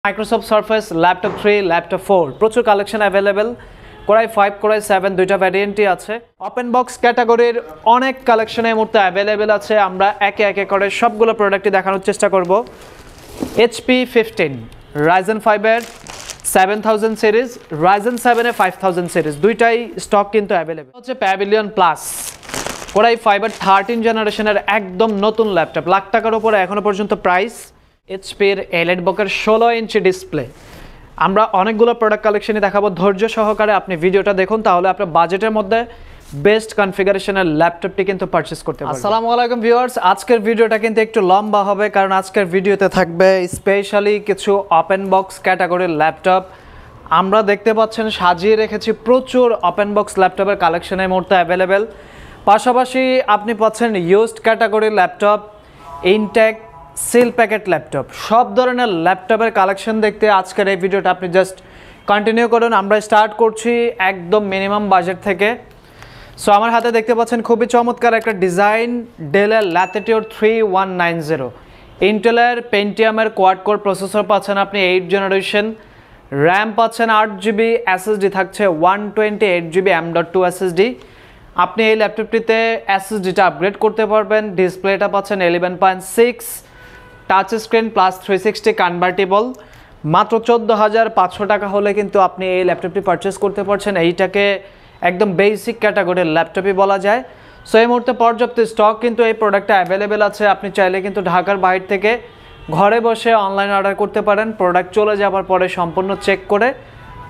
Microsoft Surface laptop 3 laptop 4 প্রচুর collection available core i 5 core i 7 দুইটা ভ্যারিয়েন্টই আছে ওপেন বক্স ক্যাটাগরির অনেক কালেকশন এই মুহূর্তে अवेलेबल আছে আমরা একে একে করে সবগুলো প্রোডাক্টই দেখানোর চেষ্টা করব HP 15 Ryzen 5 এর 7000 সিরিজ Ryzen 7 এর 5000 সিরিজ দুইটাই স্টক কিন্তু अवेलेबल হচ্ছে প্যাভিলিয়ন প্লাস কোরাই 5 এর 13 জেনারেশনের একদম নতুন ল্যাপটপ লাখ টাকার উপরে এখনো পর্যন্ত প্রাইস HP এর এলিটবুকের 16 ইঞ্চি ডিসপ্লে আমরা অনেকগুলো প্রোডাক্ট কালেকশনই দেখাবো ধৈর্য সহকারে আপনি ভিডিওটা দেখুন তাহলে আপনার বাজেটের মধ্যে বেস্ট কনফিগারেশনের ল্যাপটপটি কিন্তু পারচেজ করতে পারবেন আসসালামু আলাইকুম ভিউয়ার্স আজকের ভিডিওটা কিন্তু একটু লম্বা হবে কারণ আজকের ভিডিওতে থাকবে স্পেশালি কিছু ওপেন বক্স ক্যাটাগরির ল্যাপটপ আমরা দেখতে পাচ্ছেন সাজিয়ে রেখেছি প্রচুর ওপেন বক্স ল্যাপটপের কালেকশনের মুহূর্তে अवेलेबल পাশাপাশি আপনি পাচ্ছেন ইউজড ক্যাটাগরির laptop intact seal packet laptop সব ধরনের ল্যাপটপের কালেকশন দেখতে আজকের এই ভিডিওটা আপনি জাস্ট কন্টিনিউ করুন আমরা স্টার্ট করছি একদম মিনিমাম বাজেট থেকে সো আমার হাতে দেখতে পাচ্ছেন খুবই চমৎকার একটা ডিজাইন ডেলের ল্যাটিটিউড 3190 ইন্টেলের পেন্টিয়ামের কোয়াড কোর প্রসেসর পাচ্ছেন আপনি 8 জেনারেশন র্যাম পাচ্ছেন 8GB এসএসডি থাকছে 128GB M.2 এসএসডি আপনি এই ল্যাপটপটিতে এসএসডিটা আপগ্রেড করতে পারবেন ডিসপ্লেটা পাচ্ছেন 11.6 টাচ স্ক্রিন প্লাস 360 কনভার্টেবল মাত্র 14500 টাকা হলে কিন্তু আপনি এই ল্যাপটপটি পারচেজ করতে পারছেন এইটাকে একদম বেসিক ক্যাটাগরির ল্যাপটপই বলা যায় সো এই মুহূর্তে পর্যাপ্ত স্টক কিন্তু এই প্রোডাক্টটা অ্যাভেলেবেল আছে আপনি চাইলে কিন্তু ঢাকার বাইরে থেকে ঘরে বসে অনলাইন অর্ডার করতে পারেন প্রোডাক্ট চলে যাওয়ার পরে সম্পূর্ণ চেক করে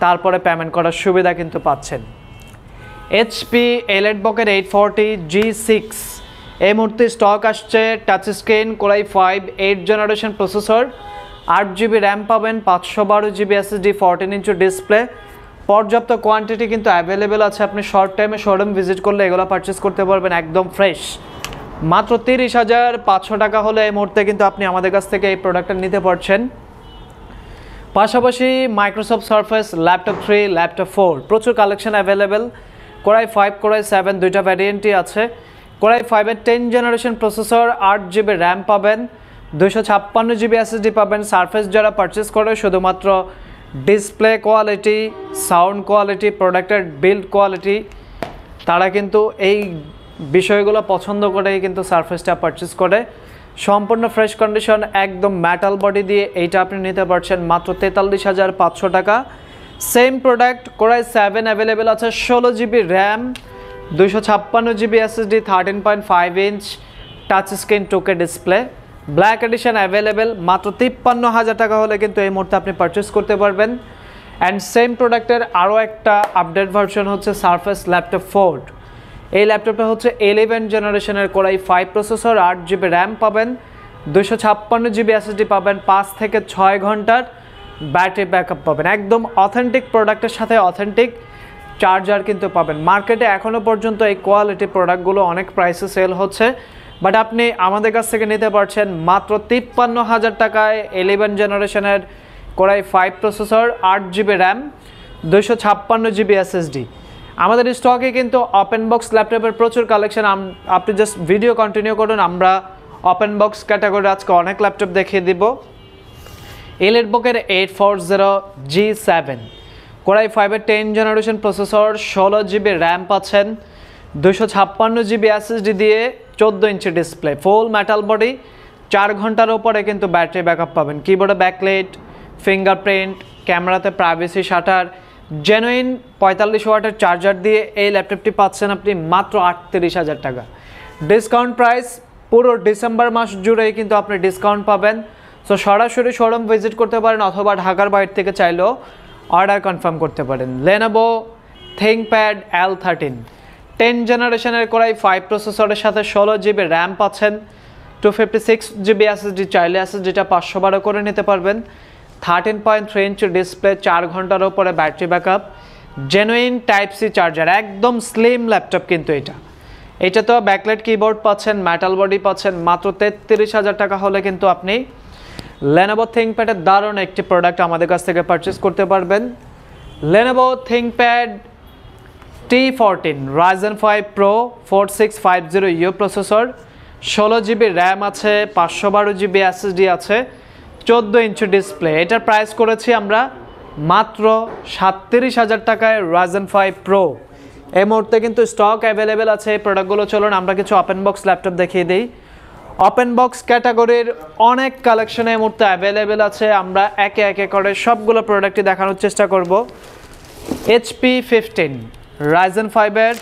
তারপরে পেমেন্ট করার সুবিধা কিন্তু পাচ্ছেন HP এলিটবুকের 840 G6 এই মুহূর্তে স্টক আসছে touch screen core i 5 8 generation processor 8GB RAM পাবেন 512GB এসএসডি 14 ইঞ্চি ডিসপ্লে পর্যাপ্ত কোয়ান্টিটি কিন্তু অ্যাভেলেবেল আছে আপনি শর্ট টাইমে শোরুম ভিজিট করলে এগুলো পারচেজ করতে পারবেন একদম ফ্রেশ মাত্র 30500 টাকা হলে এই মুহূর্তে কিন্তু আপনি আমাদের কাছ থেকে এই প্রোডাক্টটা নিতে পারছেন পাশাপাশি মাইক্রোসফট সারফেস ল্যাপটপ 3 ল্যাপটপ 4 প্রচুর কালেকশন অ্যাভেলেবেল কোরাই 5 কোরাই 7 দুইটা ভ্যারিয়েন্টই আছে কোরাই 5 এর 10 জেনারেশন প্রসেসর 8GB র্যাম পাবেন 256GB এসএসডি পাবেন সারফেস যারা পারচেজ করে শুধুমাত্র ডিসপ্লে কোয়ালিটি সাউন্ড কোয়ালিটি প্রোডাক্টের বিল্ড কোয়ালিটি তারা কিন্তু এই বিষয়গুলো পছন্দ করেই কিন্তু সারফেসটা পারচেজ করে সম্পূর্ণ ফ্রেশ কন্ডিশন একদম মেটাল বডি দিয়ে এইটা আপনি নিতে পারছেন মাত্র 43500 টাকা সেম প্রোডাক্ট কোরাই 7 অ্যাভেলেবেল আছে 16GB RAM 256GB SSD 13.5 inch touch screen 2K display black addition available মাত্র 53000 টাকা হলে কিন্তু এই মুহূর্তে আপনি পারচেজ করতে পারবেন অ্যান্ড সেম প্রোডাক্টের আরও একটা আপডেট ভার্সন হচ্ছে সারফেস ল্যাপটপ 4 এই ল্যাপটপটা হচ্ছে 11 জেনারেশনের কোরাই 5 প্রসেসর 8GB র্যাম পাবেন 256GB এসএসডি পাবেন 5 থেকে 6 ঘন্টার ব্যাটারি ব্যাকআপ পাবেন একদম অথেন্টিক প্রোডাক্টের সাথে অথেন্টিক চার্জার কিন্তু পাবেন মার্কেটে এখনও পর্যন্ত এই কোয়ালিটি প্রোডাক্টগুলো অনেক প্রাইসে সেল হচ্ছে বাট আপনি আমাদের কাছ থেকে নিতে পারছেন মাত্র 53000 টাকায় 11 জেনারেশনের core i 5 processor 8GB RAM 256GB SSD আমাদের স্টকে কিন্তু ওপেন বক্স ল্যাপটপের প্রচুর কালেকশন আপনি জাস্ট ভিডিও কন্টিনিউ করুন আমরা ওপেন বক্স ক্যাটাগরি আজকে অনেক ল্যাপটপ দেখিয়ে দিব এলিটবুকের 840 G7 কোরাই 5 এর 10 জেনারেশন প্রসেসর 16GB র্যাম পাচ্ছেন 256GB এসএসডি দিয়ে 14 inch display full metal body 4 ঘন্টার উপরে কিন্তু ব্যাটারি ব্যাকআপ পাবেন কিবোর্ডে ব্যাকলাইট ফিঙ্গারপ্রিন্ট ক্যামেরাতে প্রাইভেসি শাটার জেনুইন 45 ওয়াটের চার্জার দিয়ে এই ল্যাপটপটি পাচ্ছেন আপনি মাত্র 38000 টাকা ডিসকাউন্ট প্রাইস পুরো ডিসেম্বর মাস জুড়েই কিন্তু আপনি ডিসকাউন্ট পাবেন সো সরাসরি শোরুম ভিজিট করতে পারেন অথবা ঢাকার বাইরে থেকে চাইলেও অর্ডার কনফার্ম করতে পারেন Lenovo ThinkPad L13 10 জেনারেশনের কোরাই 5 প্রসেসরের সাথে 16GB র্যাম পাচ্ছেন 256GB এসএসডি চাইলে এসএসডিটা 512 করে নিতে পারবেন 13.3 ইঞ্চি ডিসপ্লে 4 ঘন্টার উপরে battery backup genuine type C charger একদম স্লিম ল্যাপটপ কিন্তু এটা তো ব্যাকলাইট কিবোর্ড পাচ্ছেন মেটাল বডি পাচ্ছেন মাত্র 33000 টাকা হলে কিন্তু আপনি Lenovo ThinkPad এর দারুণ একটি প্রোডাক্ট আমাদের কাছ থেকে পারচেজ করতে পারবেন Lenovo ThinkPad T14 Ryzen 5 Pro 4650U processor 16GB RAM আছে 512GB এসএসডি আছে 14 ইঞ্চি ডিসপ্লে, এটার প্রাইস করেছি আমরা মাত্র 37,000 টাকায় Ryzen 5 Pro। এই মুহূর্তে কিন্তু স্টক অ্যাভেলেবেল আছে এই প্রোডাক্টগুলো। চলুন আমরা কিছু ওপেন বক্স ল্যাপটপ দেখিয়ে দিই। ওপেন বক্স ক্যাটাগরির অনেক কালেকশন এই মুহূর্তে অ্যাভেলেবেল আছে, আমরা একে একে করে সবগুলো প্রোডাক্টই দেখানোর চেষ্টা করব। HP 15 Ryzen 5 এর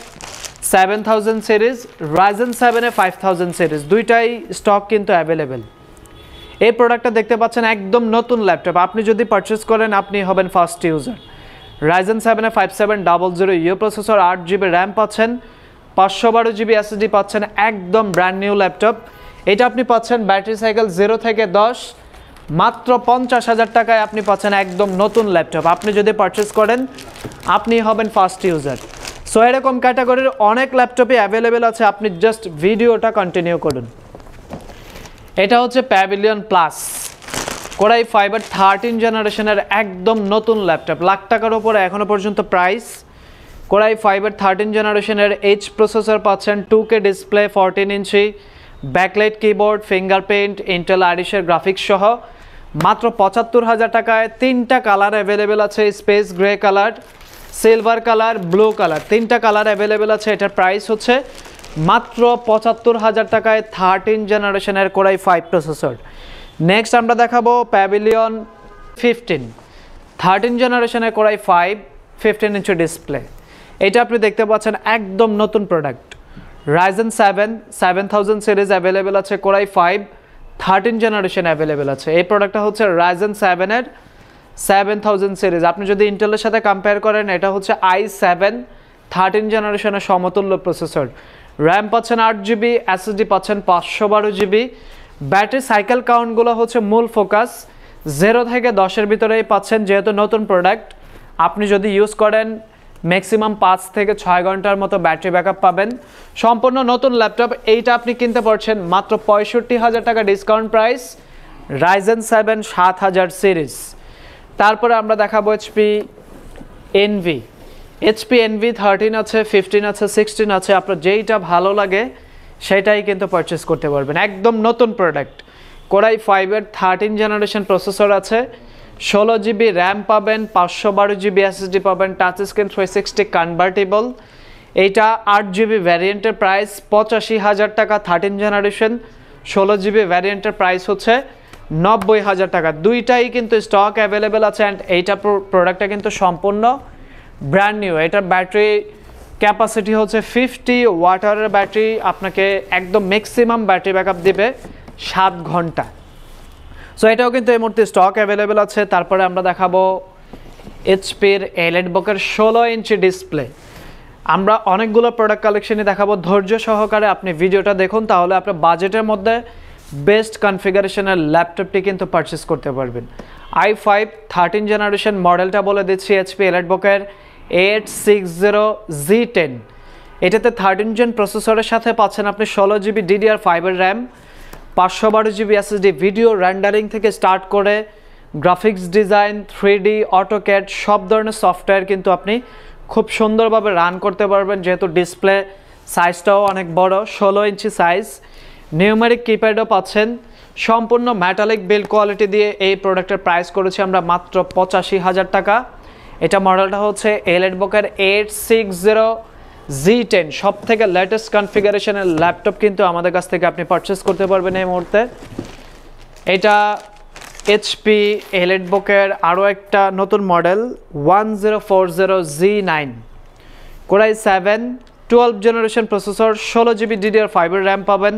7000 সিরিজ, Ryzen 7 এর 5000 সিরিজ, দুইটাই স্টক কিন্তু অ্যাভেলেবেল। এই প্রোডাক্টটা দেখতে পাচ্ছেন একদম নতুন ল্যাপটপ, আপনি যদি পারচেস করেন আপনি হবেন ফার্স্ট ইউজার। Ryzen 7 এর 5700U প্রসেসর, 8GB র্যাম পাচ্ছেন, 512GB SSD পাচ্ছেন, একদম ব্র্যান্ড নিউ ল্যাপটপ। এটা আপনি পাচ্ছেন ব্যাটারি সাইকেল 0 থেকে 10, মাত্র 50,000 টাকায় আপনি পাচ্ছেন একদম নতুন ল্যাপটপ। আপনি যদি পারচেস করেন আপনি হবেন ফার্স্ট ইউজার। সো এরকম ক্যাটাগরির অনেক ল্যাপটপই অ্যাভেলেবেল আছে, আপনি জাস্ট ভিডিওটা কন্টিনিউ করুন। এটা হচ্ছে প্যাভিলিয়ন প্লাস Core i5 এর 13 জেনারেশনের একদম নতুন ল্যাপটপ, লাখ টাকার উপরে এখনো পর্যন্ত প্রাইস। Core i5 এর 13 জেনারেশনের H প্রসেসর পাচ্ছেন, 2K display, 14 inch, backlight keyboard, fingerprint, Intel আইরিশের গ্রাফিক্স সহ মাত্র 75,000 টাকায়। তিনটা কালার অ্যাভেলেবেল আছে, space grey colour, silver colour, blue colour, তিনটা কালার অ্যাভেলেবেল আছে। এটার প্রাইস হচ্ছে মাত্র 75,000 টাকায় 13 জেনারেশনের Core i5 প্রসেসর। নেক্সট আমরা দেখাবো প্যাভিলিয়ন 15 13 জেনারেশনের Core i5 15 ইঞ্চি ডিসপ্লে। এটা আপনি দেখতে পাচ্ছেন একদম নতুন প্রোডাক্ট। Ryzen 7 7000 সিরিজ অ্যাভেলেবেল আছে, Core i5 13 জেনারেশন অ্যাভেলেবেল আছে। এই প্রোডাক্টটা হচ্ছে Ryzen 7 এর 7000 সিরিজ। আপনি যদি ইন্টেলের সাথে কম্পেয়ার করেন এটা হচ্ছে i7 13 জেনারেশনের সমতুল্য প্রসেসর। র্যাম পাচ্ছেন 8GB, SSD পাচ্ছেন 512GB। ব্যাটারি সাইকেল কাউন্টগুলো হচ্ছে মূল ফোকাস, 0 থেকে 10-এর ভিতরেই পাচ্ছেন, যেহেতু নতুন প্রোডাক্ট। আপনি যদি ইউজ করেন ম্যাক্সিমাম 5 থেকে 6 ঘন্টার মতো ব্যাটারি ব্যাকআপ পাবেন। সম্পূর্ণ নতুন ল্যাপটপ, এইটা আপনি কিনতে পারছেন মাত্র 65,000 টাকা ডিসকাউন্ট প্রাইস, Ryzen 7 7000 সিরিজ। তারপরে আমরা দেখাবো HP Envy 13 আছে, 15 আছে, 16 আছে, আপনার যেইটা ভালো লাগে সেটাই কিন্তু পারচেস করতে পারবেন। একদম নতুন প্রোডাক্ট। Core i5 এর 13 জেনারেশন প্রসেসর আছে, 16GB র্যাম পাবেন, 512GB SSD পাবেন, টাচ স্ক্রিন 360 কনভার্টেবল। এইটা 8GB ভ্যারিয়েন্টের প্রাইস 85,000 টাকা, 13 জেনারেশন। 16GB ভ্যারিয়েন্টের প্রাইস হচ্ছে 90,000 টাকা। দুইটাই কিন্তু স্টক অ্যাভেলেবেল আছে অ্যান্ড এইটা প্রোডাক্টটা কিন্তু সম্পূর্ণ ব্র্যান্ড নিউ। এটার ব্যাটারি ক্যাপাসিটি হচ্ছে 50 ওয়াটের ব্যাটারি, আপনাকে একদম ম্যাক্সিমাম ব্যাটারি ব্যাকআপ দিবে 7 ঘন্টা। সো এটাও কিন্তু এই মুহূর্তে স্টক অ্যাভেলেবেল আছে। তারপরে আমরা দেখাবো এইচপির এলিটবুকের 16 ইঞ্চি ডিসপ্লে। আমরা অনেকগুলো প্রোডাক্ট কালেকশনই দেখাবো, ধৈর্য সহকারে আপনি ভিডিওটা দেখুন, তাহলে আপনার বাজেটের মধ্যে বেস্ট কনফিগারেশনের ল্যাপটপটি কিন্তু পারচেস করতে পারবেন। i5 13 জেনারেশন মডেলটা বলে দিচ্ছি, এইচপি এলিটবুকের 860Z10। এটাতে 13 জেন প্রসেসরের সাথে পাচ্ছেন আপনি 16GB DDR5 এর RAM, 512GB SSD। Video rendering থেকে স্টার্ট করে গ্রাফিক্স ডিজাইন, 3D, অটোক্যাড সব ধরনের সফটওয়্যার কিন্তু আপনি খুব সুন্দরভাবে রান করতে পারবেন, যেহেতু ডিসপ্লে সাইজটাও অনেক বড়, 16 ইঞ্চি সাইজ। নিউমেরিক কিপ্যাডও পাচ্ছেন। সম্পূর্ণ মেটালিক বিল্ড কোয়ালিটি দিয়ে এই প্রোডাক্টের প্রাইস করেছি আমরা মাত্র 85,000 টাকা। এটা মডেলটা হচ্ছে এলিটবুকের 860Z10। সব থেকে লেটেস্ট কনফিগারেশনের ল্যাপটপ কিন্তু আমাদের কাছ থেকে আপনি পারচেস করতে পারবেন এই মুহূর্তে। এটা এইচপি এলিটবুকের আরও একটা নতুন model 1040Z9। Core i7 12 generation processor, 16GB DDR5 এর র্যাম পাবেন,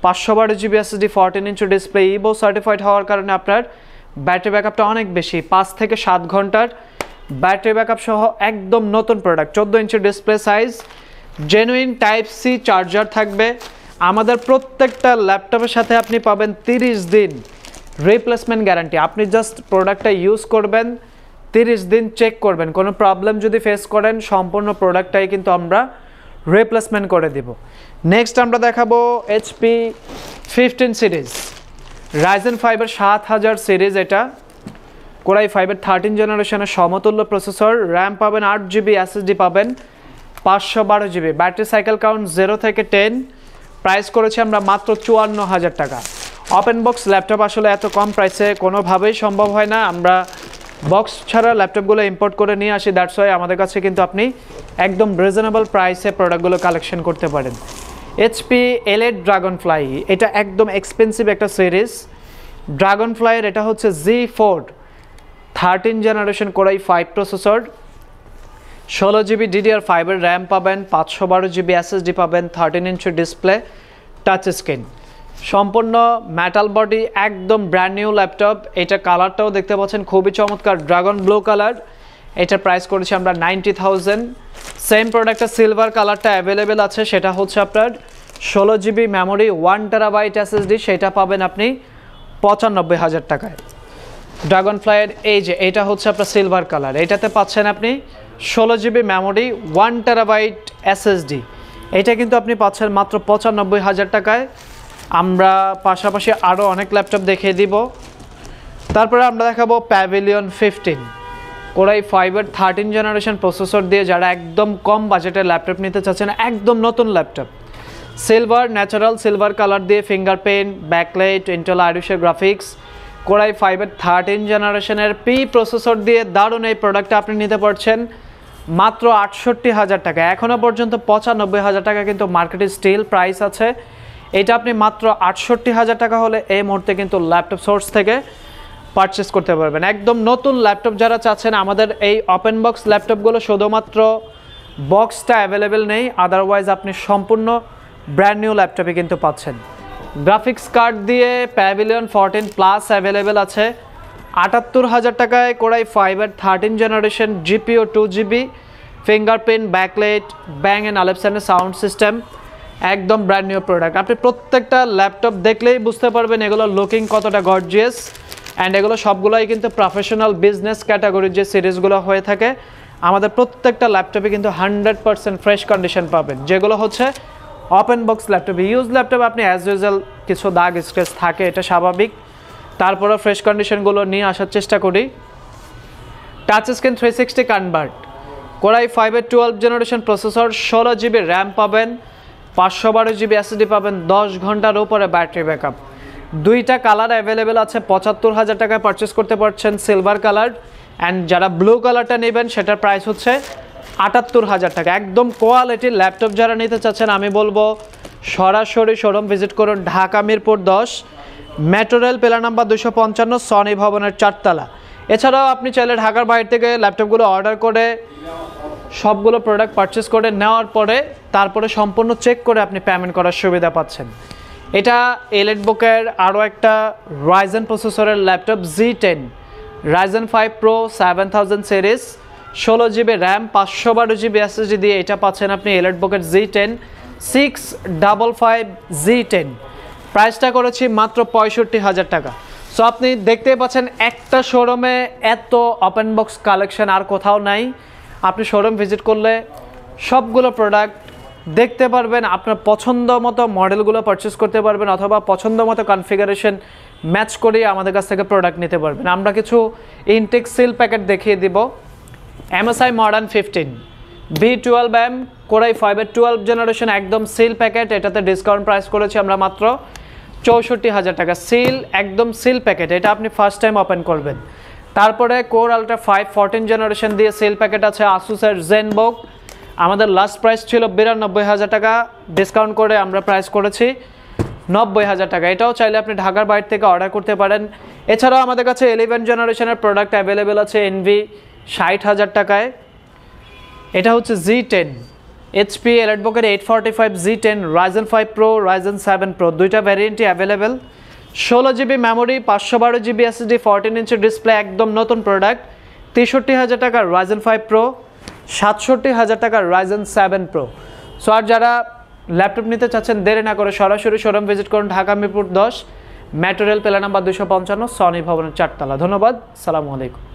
512GB SSD, 14 inch display. Ivo certified হওয়ার কারণে আপনার ব্যাটারি ব্যাকআপটা অনেক বেশি, 5 থেকে 7 ঘন্টার ব্যাটারি ব্যাকআপ সহ একদম নতুন product. 14 inch display size, genuine type C charger থাকবে। আমাদের প্রত্যেকটা ল্যাপটপের সাথে আপনি পাবেন 30 দিন রিপ্লেসমেন্ট গ্যারান্টি। আপনি জাস্ট প্রোডাক্টটা ইউজ করবেন, 30 দিন চেক করবেন, কোনো প্রবলেম যদি ফেস করেন সম্পূর্ণ প্রোডাক্টটাই কিন্তু আমরা রিপ্লেসমেন্ট করে দিব। নেক্সট আমরা দেখাবো এইচপি 15 সিরিজ, Ryzen 5 এর 7000 সিরিজ। এটা Core i5 এর 13 জেনারেশনের সমতুল্য প্রসেসর, র্যাম পাবেন 8GB, SSD পাবেন 512GB। ব্যাটারি সাইকেল কাউন্ট 0 থেকে 10। প্রাইস করেছি আমরা মাত্র 54,000 টাকা। ওপেন বক্স ল্যাপটপ আসলে এত কম প্রাইসে কোনোভাবেই সম্ভব হয় না। আমরা বক্স ছাড়া ল্যাপটপগুলো ইম্পোর্ট করে নিয়ে আসি, দ্যাটস ওয়াই আমাদের কাছে কিন্তু আপনি একদম রিজনেবল প্রাইসে প্রোডাক্টগুলো কালেকশন করতে পারেন। এইচপি এলিট ড্রাগনফ্লাই, এটা একদম এক্সপেন্সিভ একটা সিরিজ। ড্রাগনফ্লাইয়ের এটা হচ্ছে Z4 13 generation core i 5 processor, 16GB DDR5 এর র্যাম পাবেন, 512GB SSD পাবেন, 13 ইঞ্চি ডিসপ্লে, টাচ স্ক্রিন, সম্পূর্ণ মেটাল বডি, একদম ব্র্যান্ড নিউ ল্যাপটপ। এটা কালারটাও দেখতে পাচ্ছেন খুবই চমৎকার, ড্রাগন ব্লু কালার। এটার প্রাইস করেছি আমরা 90,000। সেম প্রোডাক্টের সিলভার কালারটা অ্যাভেলেবেল আছে, সেটা হচ্ছে আপনার 16GB মেমোরি, 1TB SSD, সেটা পাবেন আপনি 95,000 টাকায়। ড্রাগনফ্লাইয়ের এই যে এটা হচ্ছে আপনার সিলভার কালার, এটাতে পাচ্ছেন আপনি 16GB মেমোরি, 1TB SSD, এটা কিন্তু আপনি পাচ্ছেন মাত্র 95,000 টাকায়। আমরা পাশাপাশি আরও অনেক ল্যাপটপ দেখিয়ে দিব। তারপরে আমরা দেখাবো প্যাভিলিয়ন 15 কোরাই 5 এর 13 জেনারেশন প্রসেসর দিয়ে যারা একদম কম বাজেটের ল্যাপটপ নিতে চাচ্ছেন, একদম নতুন laptop, silver natural silver colour দিয়ে ফিঙ্গারপ্রিন্ট, ব্যাকলাইট, ইন্টেল আইরিশের গ্রাফিক্স, কোরাই 5 এর 13 জেনারেশনের পি প্রসেসর দিয়ে দারুণ এই প্রোডাক্টটা আপনি নিতে পারছেন মাত্র 68,000 টাকা। এখনও পর্যন্ত 95,000 টাকা কিন্তু মার্কেটে স্টিল প্রাইস আছে। এটা আপনি মাত্র 68,000 টাকা হলে এই মুহূর্তে কিন্তু ল্যাপটপ সোর্স থেকে পারচেস করতে পারবেন। একদম নতুন ল্যাপটপ যারা চাচ্ছেন, আমাদের এই ওপেন বক্স ল্যাপটপগুলো শুধুমাত্র বক্সটা অ্যাভেলেবেল নেই, আদারওয়াইজ আপনি সম্পূর্ণ ব্র্যান্ড নিউ ল্যাপটপে কিন্তু পাচ্ছেন। গ্রাফিক্স কার্ড দিয়ে প্যাভিলিয়ন 14 প্লাস অ্যাভেলেবেল আছে 78,000 টাকায়। কোরাই 5 এর 13 generation, GPU 2GB, fingerprint, backlight, Bang and অলিপসনের সাউন্ড সিস্টেম, একদম ব্র্যান্ড নিউ প্রোডাক্ট। আপনি প্রত্যেকটা ল্যাপটপ দেখলেই বুঝতে পারবেন এগুলো লুকিং কতটা গর্জিয়াস, অ্যান্ড এগুলো সবগুলোই কিন্তু প্রফেশনাল বিজনেস ক্যাটাগরির যে সিরিজগুলো হয়ে থাকে। আমাদের প্রত্যেকটা ল্যাপটপে কিন্তু 100% ফ্রেশ কন্ডিশন পাবেন, যেগুলো হচ্ছে ওপেন বক্স ল্যাপটপে। ইউজ ল্যাপটপ আপনি অ্যাজ ইউজুয়াল কিছু দাগ স্ক্র্যাচ থাকে, এটা স্বাভাবিক, তারপরে ফ্রেশ কন্ডিশনগুলো নিয়ে আসার চেষ্টা করি। টাচ স্ক্রিন 360 কনভার্ট, কোরাই 5 এর 12 জেনারেশন প্রসেসর, 16GB র্যাম পাবেন, 512GB SSD পাবেন, 10 ঘন্টার উপরে ব্যাটারি ব্যাকআপ। দুইটা কালার অ্যাভেলেবেল আছে, 75,000 টাকায় পারচেস করতে পারছেন সিলভার কালার, অ্যান্ড যারা ব্লু কালারটা নেবেন সেটার প্রাইস হচ্ছে 78,000 টাকা। একদম কোয়ালিটির ল্যাপটপ যারা নিতে চাচ্ছেন, আমি বলবো সরাসরি শোরুম ভিজিট করুন, Dhaka Mirpur 10, metro rail pillar number 255, Sony ভবনের 4 তলা। এছাড়াও আপনি চাইলে ঢাকার বাইরে থেকে ল্যাপটপগুলো অর্ডার করে সবগুলো প্রোডাক্ট পারচেস করে নেওয়ার পরে তারপরে সম্পূর্ণ চেক করে আপনি পেমেন্ট করার সুবিধা পাচ্ছেন। এটা এলিটবুকের আরও একটা রাইজেন প্রসেসরের laptop, Z10 Ryzen 5 pro 7000 series, 16GB RAM, 512GB SSD দিয়ে এটা পাচ্ছেন আপনি এলিটবুকের Z10 655 Z10। প্রাইসটা করেছি মাত্র 65,000 টাকা। সো আপনি দেখতেই পাচ্ছেন একটা শোরুমে এত ওপেন বক্স কালেকশন আর কোথাও নাই। আপনি শোরুম ভিজিট করলে সবগুলো প্রোডাক্ট দেখতে পারবেন, আপনার পছন্দ মতো মডেলগুলো পারচেস করতে পারবেন, অথবা পছন্দ মতো কনফিগারেশন ম্যাচ করে আমাদের কাছ থেকে প্রোডাক্ট নিতে পারবেন। আমরা কিছু ইনটেক সিল প্যাকেট দেখিয়ে দিব। MSI মডার্ন 15 B12M কোরাই 5 এর 12 জেনারেশন, একদম সিল প্যাকেট, এটাতে ডিসকাউন্ট প্রাইস করেছি আমরা মাত্র 64,000 টাকা। সিল, একদম সিল প্যাকেট, এটা আপনি ফার্স্ট টাইম ওপেন করবেন। তারপরে কোর আলট্রা 5 14 জেনারেশন দিয়ে সিল প্যাকেট আছে আসুসের জেনবুক, আমাদের লাস্ট প্রাইস ছিল 92,000 টাকা, ডিসকাউন্ট করে আমরা প্রাইস করেছি 90,000 টাকা। এটাও চাইলে আপনি ঢাকার বাইরে থেকে অর্ডার করতে পারেন। এছাড়াও আমাদের কাছে 11 জেনারেশনের প্রোডাক্ট অ্যাভেলেবেল আছে NV 60,000 টাকায়। এটা হচ্ছে Z10 HP এলিটবুকের 845 Z10 Ryzen 5 pro, Ryzen 7 pro, দুইটা ভ্যারিয়েন্টই available. 16GB memory, 512GB SSD, 14 inch display, একদম নতুন প্রোডাক্ট। 63,000 টাকার রাইজেন 5 প্রো, 67,000 টাকার রাইজেন 7 প্রো। সো আর যারা ল্যাপটপ নিতে চাচ্ছেন দেরি না করে সরাসরি শোরুম ভিজিট করুন, Dhaka Mirpur 10, metro rail pillar number 255, Sony ভবনের 4 তলা। ধন্যবাদ, সালামু আলাইকুম।